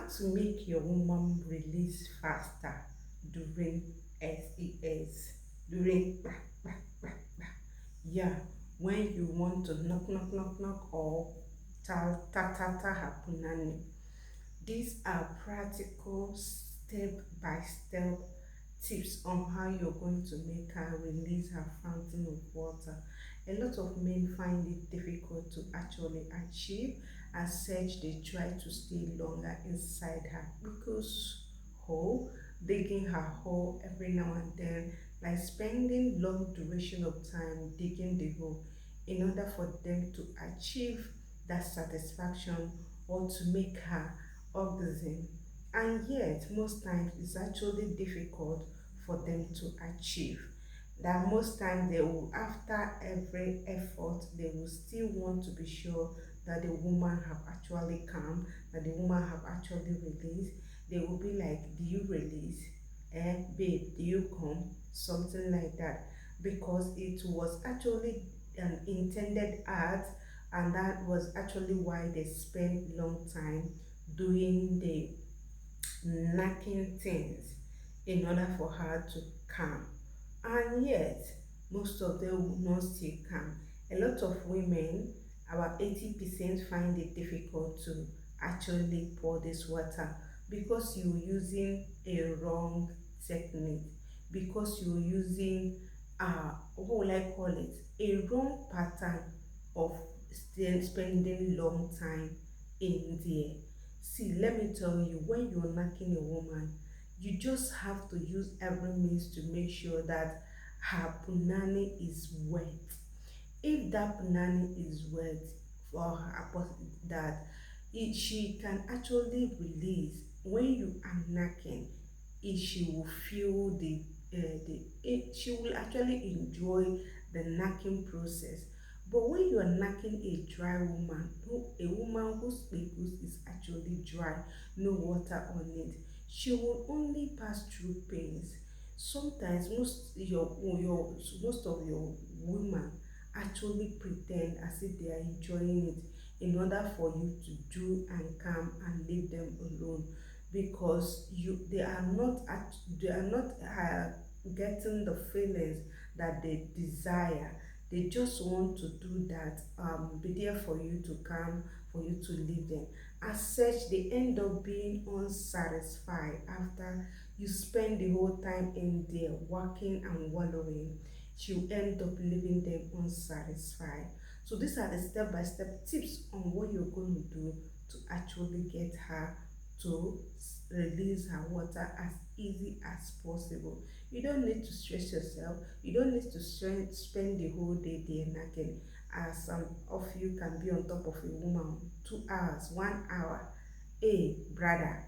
How to make your woman release faster during SES, during yeah, when you want to knock knock knock knock or ta ta ta ta hapunani. These are practical step by step tips on how you're going to make her release her fountain of water. A lot of men find it difficult to actually achieve, as such they try to stay longer inside her because hole, digging her hole every now and then, like spending long duration of time digging the hole in order for them to achieve that satisfaction or to make her orgasm. And yet most times it's actually difficult for them to achieve. That most times they will, after every effort, they will still want to be sure that the woman have actually come, that the woman have actually released. They will be like, do you release? Babe, do you come? Something like that. Because it was actually an intended act, and that was actually why they spent long time doing the knacking things in order for her to come. And yet, most of them will not still come. A lot of women, about 80%, find it difficult to actually pour this water because you're using a wrong technique, because you're using, what will I call it, a wrong pattern of spending long time in there. See, let me tell you, when you're knocking a woman, you just have to use every means to make sure that her punani is wet. If that punani is wet for her, that she can actually release when you are knocking, she will feel she will actually enjoy the knocking process. But when you are knocking a dry woman, a woman whose pickles is actually dry, no water on it, she will only pass through pains. Sometimes most of your women actually pretend as if they are enjoying it in order for you to do and come and leave them alone, because they are not getting the feelings that they desire. They just want to do that, be there for you to come, for you to leave them. As such, they end up being unsatisfied after you spend the whole time in there working and wallowing. You end up leaving them unsatisfied. So these are the step-by-step tips on what you're going to do to actually get her to release her water as easy as possible. You don't need to stress yourself. You don't need to spend the whole day there nagging. As some of you can be on top of a woman 2 hours, 1 hour. Hey, brother,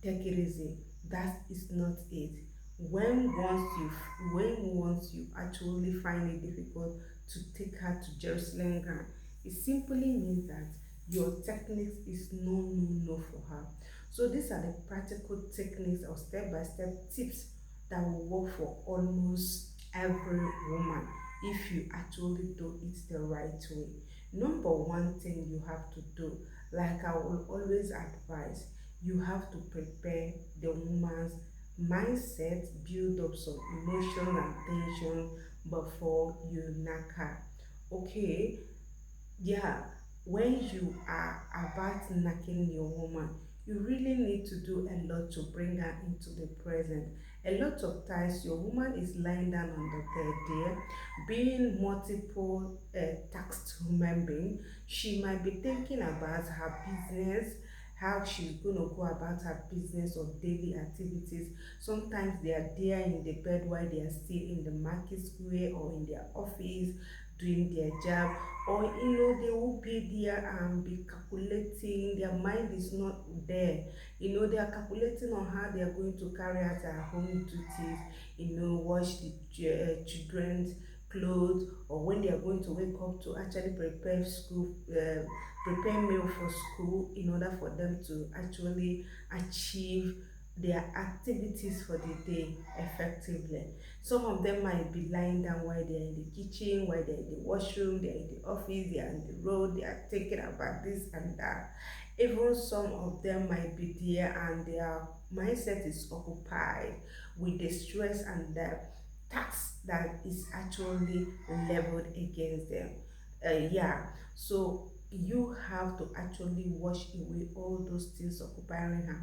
take it easy. That is not it. When once you actually find it difficult to take her to Jerusalem ground, it simply means that your techniques is no for her. So these are the practical techniques or step-by-step tips that will work for almost every woman if you actually do it the right way. Number one thing you have to do, like I will always advise, you have to prepare the woman's mindset, build up some emotion and tension before you knock her. Okay, yeah, when you are about knocking your woman, you really need to do a lot to bring her into the present. A lot of times your woman is lying down on the bed there, being multiple tasked human being. She might be thinking about her business, how she's going to go about her business or daily activities. Sometimes they are there in the bed while they are still in the market square or in their office doing their job, or they will be there and be calculating. Their mind is not there. They are calculating on how they are going to carry out their home duties, wash the children's clothes, or when they are going to wake up to actually prepare meal for school in order for them to actually achieve their activities for the day effectively. Some of them might be lying down while they're in the kitchen, while they're in the washroom, they're in the office, they're on the road, they are thinking about this and that. Even some of them might be there and their mindset is occupied with the stress and the tax that is actually leveled against them. Yeah, so you have to actually wash away all those things occupying her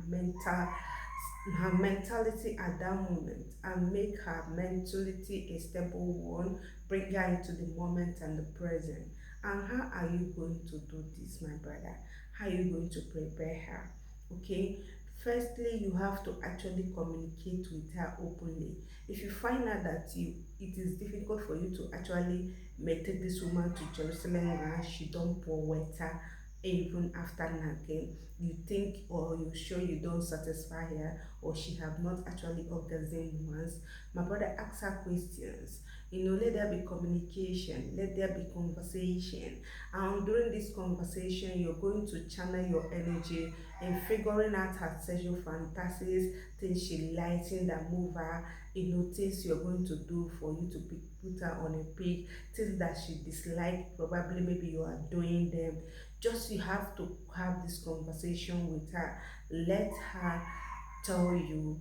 mentality at that moment and make her mentality a stable one, bring her into the moment and the present. And how are you going to do this, my brother? How are you going to prepare her? Okay, firstly, you have to actually communicate with her openly. If you find out that it is difficult for you to actually take this woman to Jerusalem and she don't pour water even after nagging, you think or you sure you don't satisfy her or she have not actually orgasmed once, my brother, ask her questions. Let there be communication, let there be conversation. And during this conversation, you're going to channel your energy in figuring out her sexual fantasies, things she likes, things that move her, things you're going to do for you to put her on a page, things that she dislikes, probably maybe you are doing them. Just you have to have this conversation with her. Let her tell you,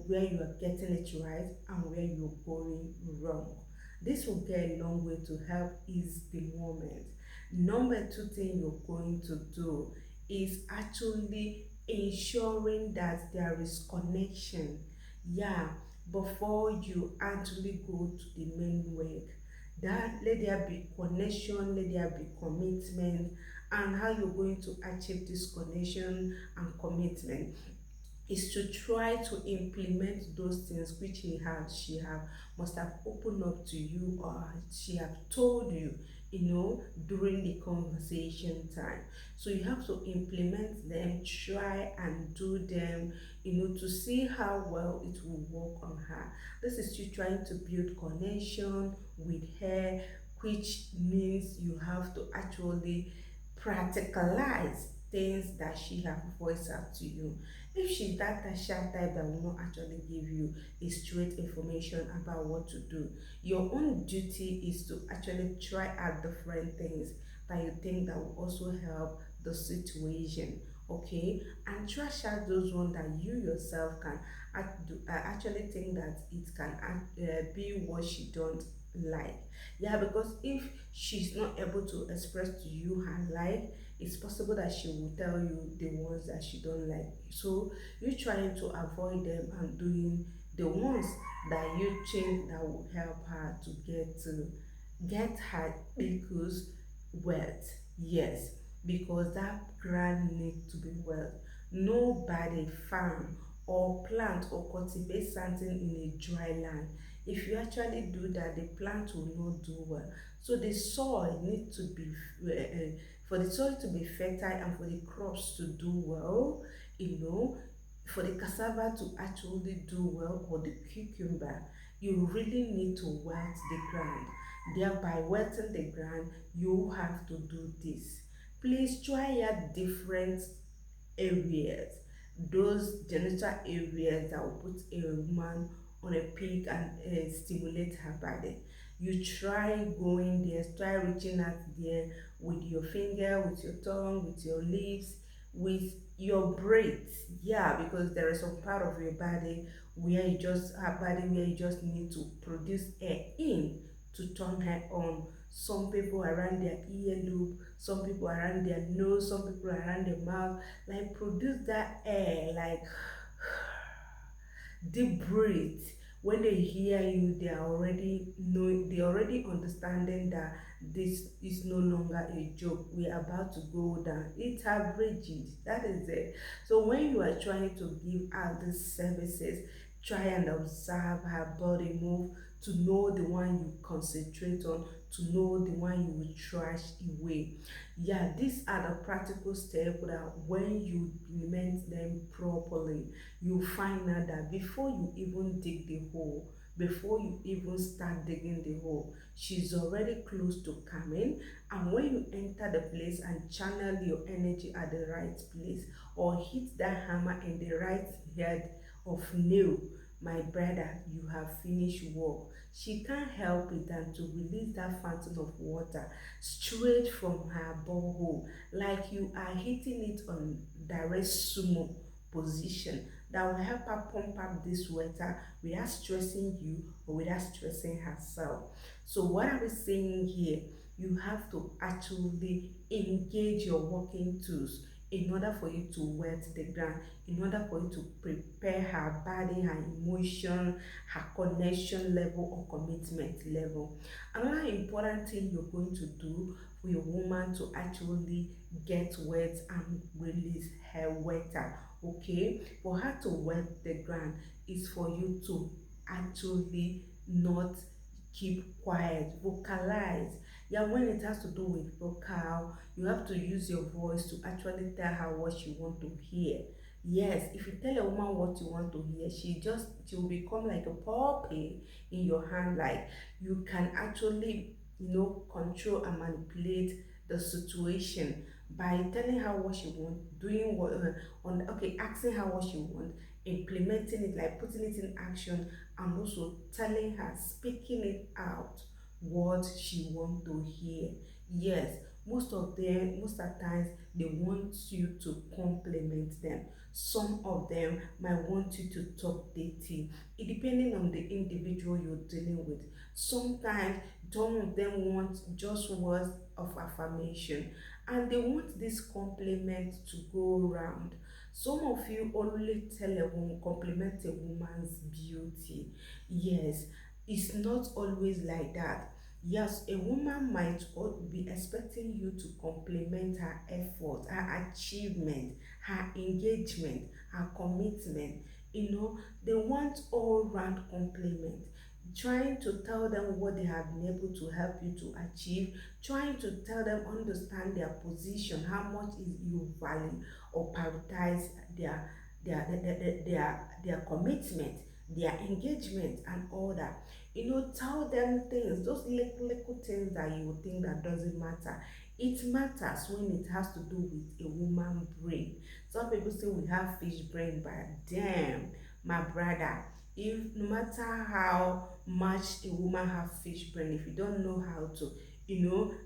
where you are getting it right and where you're going wrong. This will go a long way to help ease the moment. Number two thing you're going to do is actually ensuring that there is connection. Yeah, before you actually go to the main work. That let there be connection, let there be commitment, and how you're going to achieve this connection and commitment is to try to implement those things which she have must have opened up to you or she have told you, during the conversation time. So you have to implement them, try and do them, to see how well it will work on her. This is you trying to build connection with her, which means you have to actually practicalize things that she have voiced out to you. If she's that sharp type that will not actually give you a straight information about what to do, your own duty is to actually try out different things that you think that will also help the situation. Okay, and trash out those ones that you yourself can actually think that it can be what she don't like. Yeah, because if she's not able to express to you her like, it's possible that she will tell you the ones that she don't like. So you trying to avoid them and doing the ones that you think that will help her to get her equals wealth. Yes, because that ground needs to be wealth. Nobody farm or plant or cultivate something in a dry land. If you actually do that, the plant will not do well. So the soil needs to be for the soil to be fertile and for the crops to do well, for the cassava to actually do well or the cucumber, you really need to wet the ground. Thereby wetting the ground, you have to do this. Please try out different areas, those genital areas that will put a woman on a peak and stimulate her body. You try going there, try reaching out there with your finger, with your tongue, with your lips, with your braids. Yeah, because there is some part of your body where you just her body where you just need to produce air in to turn her on. Some people around their ear loop, some people around their nose, some people around their mouth, like produce that air, like deep breathe. When they hear you, they are already knowing, they already understanding that this is no longer a joke. We are about to go down. It's her bridges. That is it. So when you are trying to give out these services, try and observe her body move to know the one you concentrate on, to know the one you will trash away. Yeah, these are the practical steps that when you implement them properly, you find out that before you even dig the hole, before you even start digging the hole, she's already close to coming. And when you enter the place and channel your energy at the right place or hit that hammer in the right head of nail, my brother, you have finished work. She can't help it than to release that fountain of water straight from her borehole, like you are hitting it on direct sumo position that will help her pump up this water without stressing you or without stressing herself. So what are we saying here? You have to actually engage your working tools in order for you to wet the ground, in order for you to prepare her body, her emotion, her connection level or commitment level. Another important thing you're going to do for your woman to actually get wet and release her wetter, okay, for her to wet the ground is for you to actually not keep quiet, vocalize. Yeah, when it has to do with vocal, you have to use your voice to actually tell her what you want to hear. Yes, if you tell a woman what you want to hear, she will become like a puppy in your hand. Like you can actually, control and manipulate the situation by telling her what she wants, doing what on okay, asking her what she wants, implementing it, like putting it in action, and also telling her, speaking it out what she want to hear. Yes, most of the times they want you to compliment them. Some of them might want you to talk dating. It depending on the individual you're dealing with. Sometimes some of them want just words of affirmation and they want this compliment to go around. Some of you only tell a woman, compliment a woman's beauty. Yes, it's not always like that. Yes, a woman might be expecting you to compliment her effort, her achievement, her engagement, her commitment. They want all round compliment, trying to tell them what they have been able to help you to achieve, trying to tell them understand their position, how much is you value or prioritize their commitment, their engagement and all that. Tell them things, those little things that you would think that doesn't matter. It matters when it has to do with a woman brain. Some people say we have fish brain, but damn, my brother, if no matter how much a woman have fish brain, if you don't know how to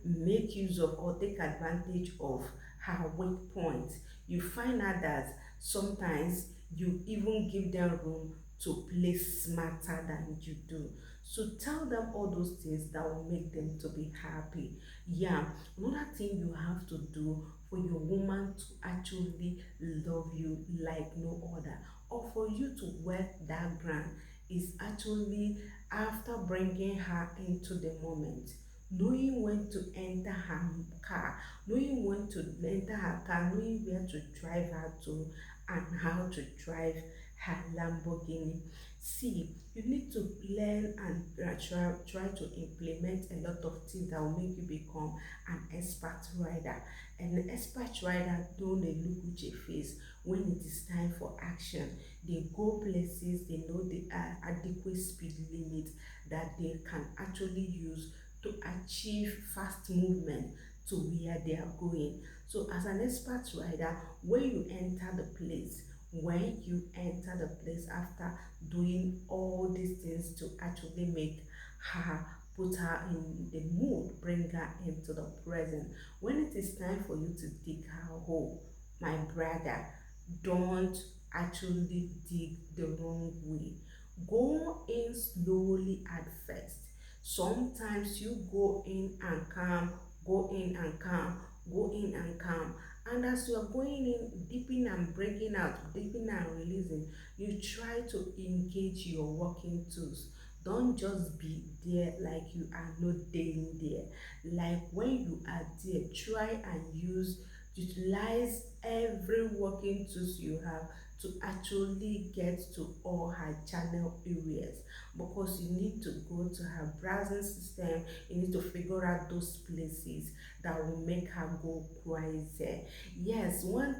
make use of or take advantage of her weak points, you find out that sometimes you even give them room to play smarter than you do. So tell them all those things that will make them to be happy. Yeah, another thing you have to do for your woman to actually love you like no other, or for you to wet that ground, is actually after bringing her into the moment, knowing when to enter her car, knowing when to enter her car, knowing where to drive her to, and how to drive her Lamborghini. See, you need to learn and try to implement a lot of things that will make you become an expert rider. An expert rider don't dey look with a face when it is time for action. They go places, they know the adequate speed limit that they can actually use to achieve fast movement to where they are going. So as an expert rider, when you enter the place after doing all these things to actually make her, put her in the mood, bring her into the present, when it is time for you to dig her hole, my brother, don't actually dig the wrong way. Go in slowly at first. Sometimes you go in and calm, go in and calm, go in and calm. And as you are going in, dipping and breaking out, dipping and releasing, you try to engage your working tools. Don't just be there like you are not staying there. Like when you are there, try and utilize every working tools you have to actually get to all her channel areas, because you need to go to her browsing system, you need to figure out those places that will make her go crazy. Yes, one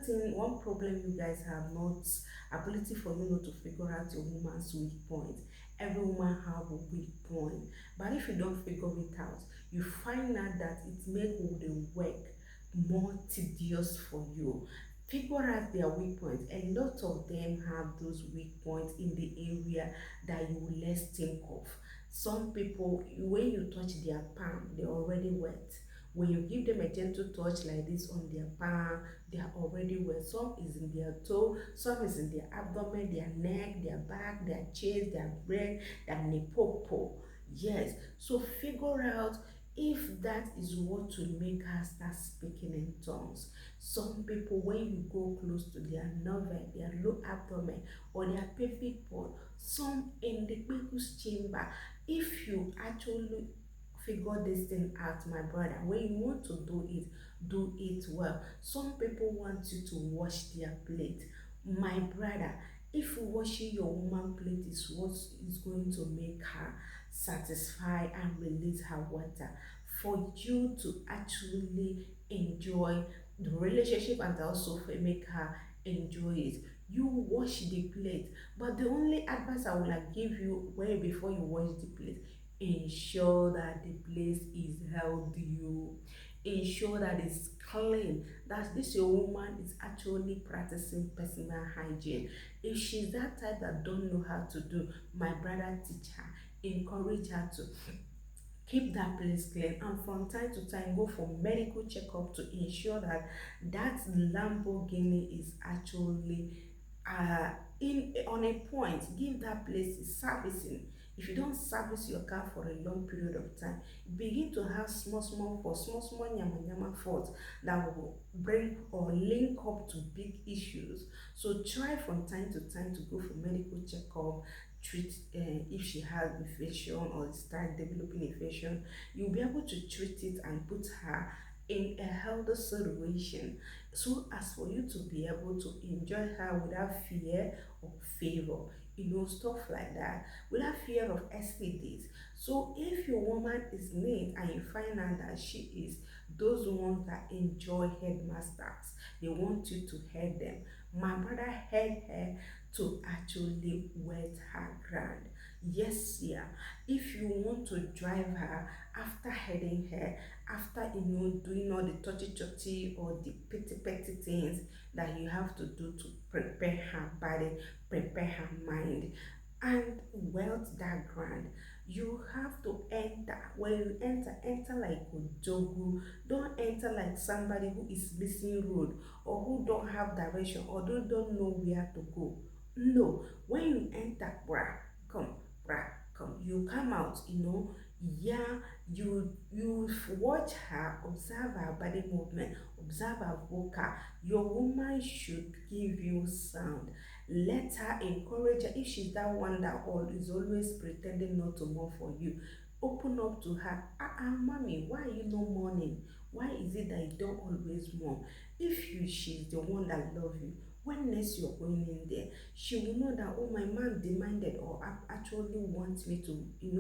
problem you guys have not ability for you not to figure out your woman's weak point. Every woman have a weak point, but if you don't figure it out, you find out that it make the work more tedious for you. Figure out their weak points. A lot of them have those weak points in the area that you will less think of. Some people, when you touch their palm, they're already wet. When you give them a gentle touch like this on their palm, they are already wet. Some is in their toe, some is in their abdomen, their neck, their back, their chest, their brain, their nipopo. Yes, so figure out if that is what will make her start speaking in tongues. Some people, when you go close to their navel, their low abdomen, or their pelvic bone, some in the Biku's chamber, if you actually figure this thing out, my brother, when you want to do it well. Some people want you to wash their plate. My brother, if washing your woman plate is what is going to make her satisfy and release her water, for you to actually enjoy the relationship and also for make her enjoy it, you wash the plate. But the only advice I will like give you way before you wash the plate, ensure that the place is healthy. You ensure that it's clean, that this your woman is actually practicing personal hygiene. If she's that type that don't know how to do, my brother, teach her, encourage her to keep that place clean, and from time to time go for medical checkup to ensure that that Lamborghini is actually in on a point. Give that place servicing. If you don't service your car for a long period of time, begin to have small for small nyama faults that will bring or link up to big issues. So try from time to time to go for medical checkup, treat if she has infection or start developing infection. You'll be able to treat it and put her in a healthy situation, so as for you to be able to enjoy her without fear or favor, stuff like that, without fear of STDs. So if your woman is neat and you find out that she is those ones that enjoy headmasters, they want you to head them, my brother, head her to actually wet her ground. Yes, yeah. If you want to drive her, after heading her, after doing all the touchy or the petty things that you have to do to prepare her body, prepare her mind, and welt that ground. You have to enter. When you enter like Ojogu. Don't enter like somebody who is missing road, or who don't have direction, or don't know where to go. No, when you enter, brah, come. You come out, yeah, you watch her, observe her body movement, observe her vocal. Your woman should give you sound. Let her encourage her. If she's that one that is always pretending not to mourn for you, open up to her. Mommy, why are you not mourning? Why is it that you don't always mourn? If she's the one that love you, when next you're going in there, she will know that, oh, my man demanded or actually wants me to